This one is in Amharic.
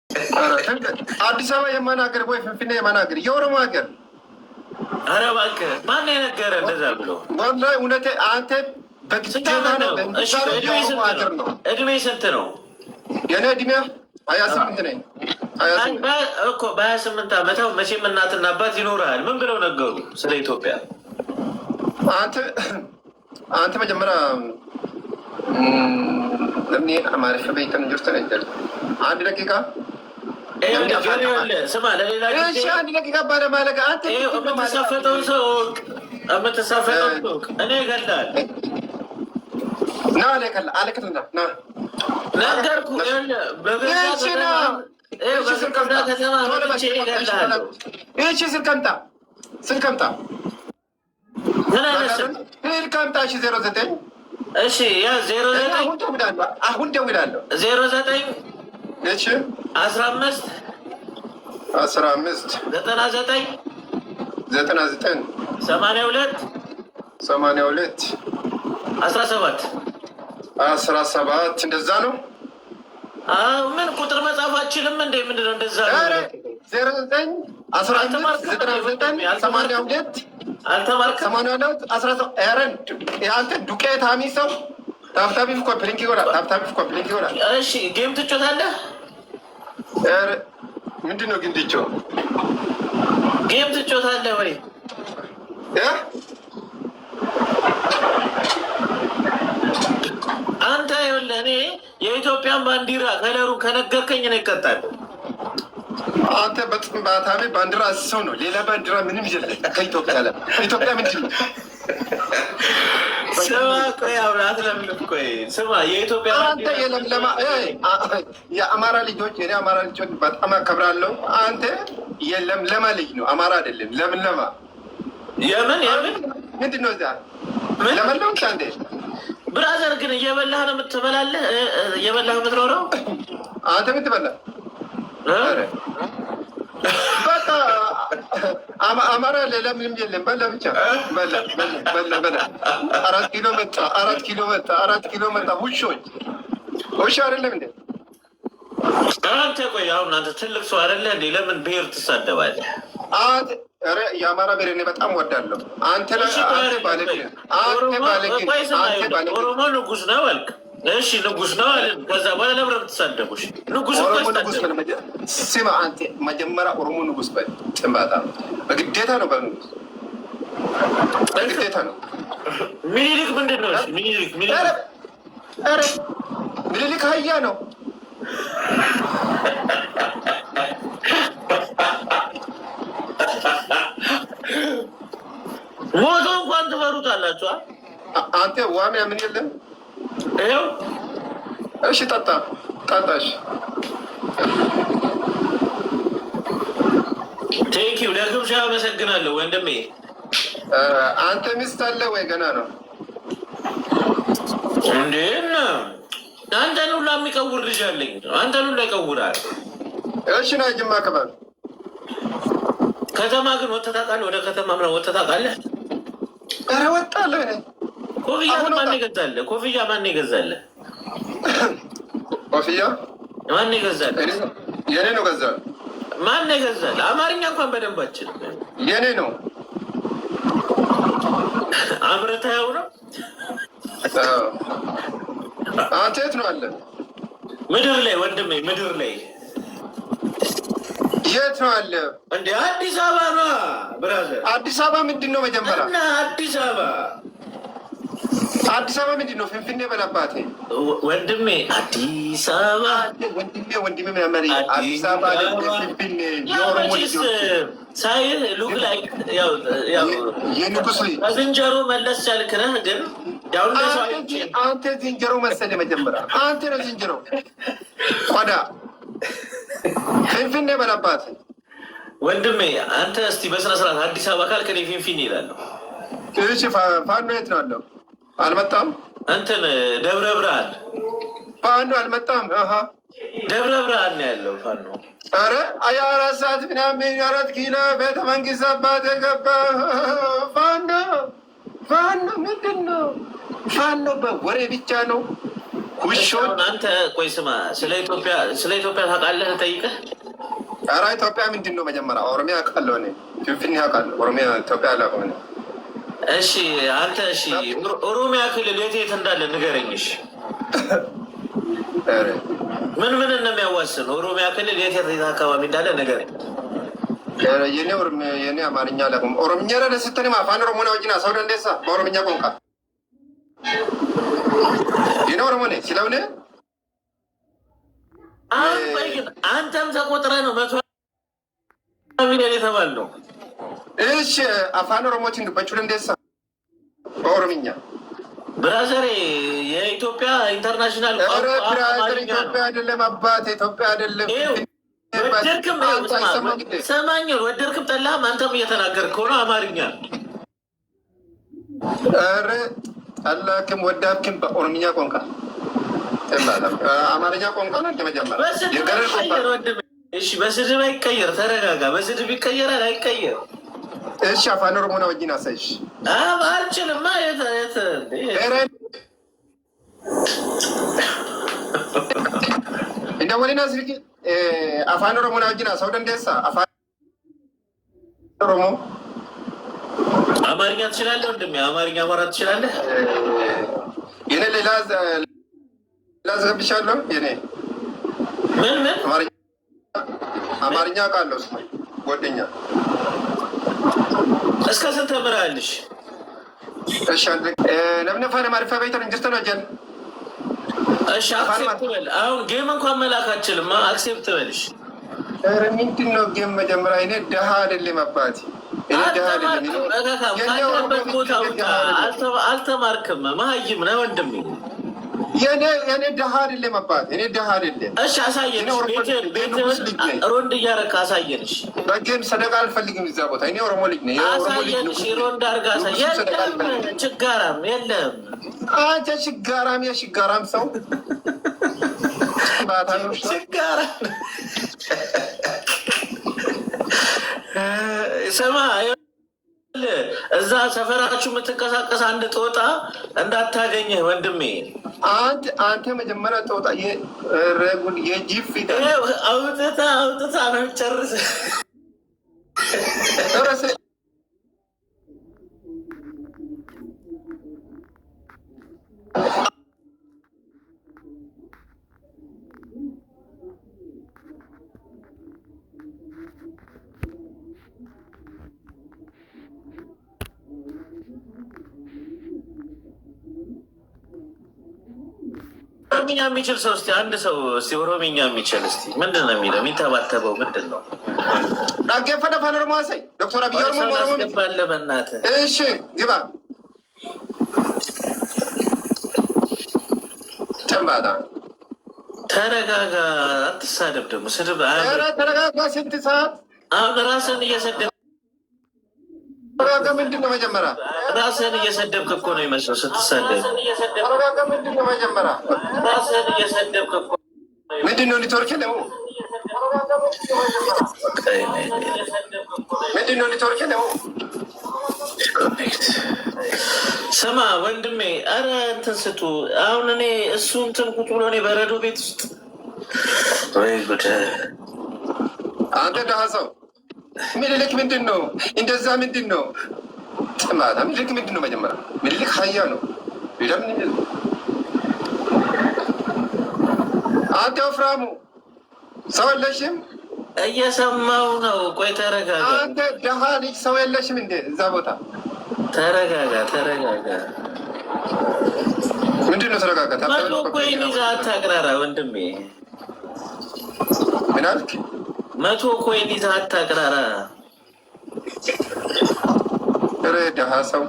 አዲስ አበባ የማናገር ወይ ፍንፍኔ የማናገር የኦሮሞ ሀገር። ኧረ እባክህ ማን የነገረ እንደዛ ብሎ? ወላሂ እውነቴ አንተ በግዴታ ነው። እድሜ ስንት ነው? የኔ እድሜ 28 ነኝ። እኮ በ28 ዓመት መቼም እናትና አባት ይኖርሃል። ምን ብለው ነገሩ ስለ ኢትዮጵያ? አንተ መጀመሪያ ለምን አማርፍ በይተን ጅርተ ነበር። አንድ ደቂቃ ስማ፣ ለሌላ አንድ ደቂቃ ባለ ማለቃ አንተ የምትሳፈጠው ሰው እኔ እገላለሁ። ና አለከልና ና ነገርኩህ። ይህቺ ስልከምጣ ስልከምጣ 09 እሺ፣ ያ 09 አሁን ደውላለሁ 09 እሺ 15 99 82 17 እንደዛ ነው። ምን ቁጥር መጻፍ አችልም እንዴ? ምንድነው እንደዛ? 09 15 99 82 አልተማርክም? 82 አንተ ዱቄት አሚሰው ታብታቢ እኮ ፕሊንክ ይሆናል። እሺ ጌም ትጮታለህ? ምንድን ነው ግን ትጮህ? ጌም ትጮታለህ ወይ? አንተ ይኸውልህ፣ እኔ የኢትዮጵያን ባንዲራ ከለሩ ከነገርከኝ ነው ይቀጣል። አንተ በጥንባታሚ ባንዲራ ሰው ነው። ሌላ ባንዲራ ምንም የለም ከኢትዮጵያ ለ ኢትዮጵያ ምንድን ነው? ስማ ቆይ አብራት ለምልም ቆይ ስማ፣ የኢትዮጵያ አንተ የለምለማ የአማራ ልጆች የኔ አማራ ልጆች በጣም አከብራለሁ። አንተ የለምለማ ልጅ ነው፣ አማራ አይደለም። ለምለማ የምን ምንድን ነው እዚያ ለመለም አንዴ ብራዘር ግን እየበላህ ነው የምትበላለህ፣ እየበላህ የምትኖረው አንተ ምን ትበላለህ? በቃ አማራ ሌላ ምንም የለም። በላ ብቻ በላ 4 ኪሎ መጣ። ውሻ አይደለም እንዴ አንተ? ቆይ አሁን አንተ ትልቅ ሰው አይደለ እንዴ? ለምን ብሄር ትሳደባለህ? የአማራ ብሔር እኔ በጣም ወዳለሁ። አንተ ኦሮሞ ንጉስ ነው አልክ። እሺ ንጉስ ነው አለ። ከዛ በኋላ ለምን የምትሳደቡሽ? ንጉስ ስማ፣ አንተ መጀመሪያ ኦሮሞ ንጉስ በል። ጥንባታ በግዴታ ነው፣ በንጉስ በግዴታ ነው። ሚኒሊክ ምንድን ነው? ሚኒሊክ አህያ ነው። ሞቶ እንኳን ትፈሩታላችሁ። አንተ ዋሚያ ምን የለም። ይኸው እሺ ጠጣሽ። ቴንኪው ለግብዣ አመሰግናለሁ ወንድሜ። አንተ ሚስት አለ ወይ? ገና ነው እንዴ? አንተን ሁላ የሚቀውር ልጅ አለኝ። አንተን ሁላ ይቀውራል። እሺ ና ጅማ ከባል ከተማ ግን ወጥተህ ታውቃለህ? ወደ ከተማ ምናምን ወጥተህ ታውቃለህ? ኧረ ወጣለሁ። ኮፍያ ማን ይገዛልህ? ኮፍያ ማን ይገዛልህ? ኮፍያ ማን ይገዛልህ? የኔ ነው። ገዛ ማን ይገዛልህ? አማርኛ እንኳን በደንብ አችልም። የኔ ነው። አምርተኸው ነው? አንተ የት ነው አለ? ምድር ላይ ወንድሜ፣ ምድር ላይ። የት ነው አለ? እንደ አዲስ አበባ ነው ብራዘር። አዲስ አበባ ምንድን ነው መጀመሪያ? እና አዲስ አበባ ምንድን ነው? ፍንፍኔ በላባቴ ወንድሜ። አዲስ አበባ ወንድሜ መሪ አዲስ አበባ ፍንፍኔ የኦሮሞ ሳይ ሉክ ላይ የንጉስ ዝንጀሮ መለስ ያልክነህ ግን አንተ ዝንጀሮ መሰለ መጀመሪያ። አንተ ነው ዝንጀሮ ቆዳ ፍንፍኔ በላባት ወንድሜ። አንተ እስቲ በስነስርዓት አዲስ አበባ ካልክ እኔ ፊንፊኔ እላለሁ። እሺ ፋኖ የት ነው አለው? አልመጣም። እንትን ደብረ ብርሃን ፋኖ አልመጣም። ደብረ ብርሃን ነው ያለው ፋኖ። ኧረ 24 ሰዓት ምናምን 4 ኪሎ ቤተ መንግስት አባት የገባ ፋኖ ምንድን ነው? ፋኖ በወሬ ብቻ ነው። ውሾች። አንተ ቆይ ስማ፣ ስለ ኢትዮጵያ ታውቃለህ? ጠይቀህ። ኧረ ኢትዮጵያ ምንድን ነው? መጀመሪያ ኦሮሚያ አውቃለሁ እኔ፣ ፊንፊኔ አውቃለሁ። ኦሮሚያ ኢትዮጵያ አላውቅም እኔ። እሺ አንተ እሺ፣ ኦሮሚያ ክልል የት የት እንዳለ ንገረኝ። እሺ ምን ምን እንደሚያዋስን ኦሮሚያ ክልል የት የት አካባቢ እንዳለ ንገረኝ። የኔ አማርኛ አላውቅም። ኦሮምኛ ስትል አፋን ኦሮሞ ነው ወጅና ሰው ደንዴሳ በኦሮምኛ ቋንቋ የኔ ኦሮሞ ነኝ ስለሆነ አንተም ተቆጥረህ ነው 100 ሚሊዮን የተባለው። እሺ አፋን ኦሮሞችን በቹ ደንዴሳ በኦሮምኛ ብራዘሬ የኢትዮጵያ ኢንተርናሽናል ኢትዮጵያ አይደለም አባቴ፣ ኢትዮጵያ አይደለም። ሰማኝ ወደድክም ጠላህም አንተም እየተናገርክ ከሆነ አማርኛ። ኧረ ጠላክም ወዳክም በኦሮምኛ ቋንቋ አማርኛ ቋንቋ ነው እንደመጀመሪያ። እሺ በስድብ አይቀየር፣ ተረጋጋ። በስድብ ይቀየራል አይቀየር? እሺ አፋን ኦሮሞ ነው ወጅና ሳይሽ አልችልማ። እንደ ወሊና ስልክ አፋን ኦሮሞ ነው ወጅና ሰው ደንዴሳ አፋን ኦሮሞ አማርኛ ትችላለህ ወንድሜ? አማርኛ ማውራት ትችላለህ? የኔ ሌላ ላስገብሻለሁ። የኔ ምን አማርኛ ቃለሁ ጓደኛ። እስከ ስንት ተምራለሽ? እሺ ነብነ ፋነ ማሪፋ ቤተር እንጅስተ ነው ጀን። እሺ አክሴፕት በል። አሁን ጌም እንኳን መላክ አትችልም። አክሴፕት በልሽ። ኧረ ምንድን ነው ጌም? መጀመሪያ እኔ ደሃ አይደለም አባቴ፣ እኔ ደሃ አይደለም። ካለበት ቦታ ውጣ። አልተማርክም፣ መሀይም ነህ ወንድሜ። የኔ ደሃ አይደለም አባቴ፣ እኔ ደሃ አይደለም። እሺ አሳየንሽ፣ ቤትህን ሮንድ እያደረግህ አሳየንሽ። በጌም ሰደቃ አልፈልግም እዛ ቦታ። እኔ ኦሮሞ ልጅ ነኝ። አሳየንሽ፣ ሮንድ አድርገህ አሳየን። የለም ችጋራም የለም። አንተ ሽጋራም፣ የሽጋራም ሰው ችጋራ ስማ፣ እዛ ሰፈራችሁ የምትንቀሳቀስ አንድ ጦጣ እንዳታገኝህ ወንድሜ። አንተ መጀመሪያ ጦጣ ረጉን የጂፍ ፊት አውጥታ ነው ጨርስ። ኦሮምኛ የሚችል ሰው እስኪ አንድ ሰው እስኪ ኦሮምኛ የሚችል እስኪ ምንድን ነው የሚለው? የሚተባተበው ምንድን ነው? ዳጌፈደ ፋን ኦሮሞ አሳይ ዶክተር አብይ አስገባለ በእናትህ። እሺ ግባ ጨንባታ። ተረጋጋ፣ አትሳደብ። ደግሞ ስድብ ተረጋጋ። ስንት ሰዓት አሁን ራስን እየሰደብ ምንድን ነው መጀመሪያ? ራስህን እየሰደብክ እኮ ነው ይመስለው ስትሳደብ። ምንድን ነው መጀመሪያ? ራስህን እየሰደብክ እኮ ምንድን ነው ኔትወርክ ነው? ምንድን ነው ኔትወርክ ነው? ስማ ወንድሜ፣ ኧረ እንትን ስጡ። አሁን እኔ እሱ እንትን ቁጭ ብሎ እኔ በረዶ ቤት ውስጥ ወይ ጉድ! አንተ ደሃ ሰው ምኒልክ ምንድን ነው እንደዛ? ምንድን ነው ጥማታ? ምኒልክ ምንድን ነው መጀመሪያ? ምኒልክ ሀያ ነው። ለምን አንተ ወፍራሙ ሰው የለሽም? እየሰማው ነው። ቆይ ተረጋጋ። አንተ ደሃ ልጅ ሰው የለሽም እንዴ እዛ ቦታ? ተረጋጋ። ምንድን ነው ተረጋጋ? መቶ ኮይን ይዘህ አታቅራራ ወንድሜ። ምን አልክ? 100 ኮይን ይዘህ አታቅራራ። ኧረ ደሃ ሰው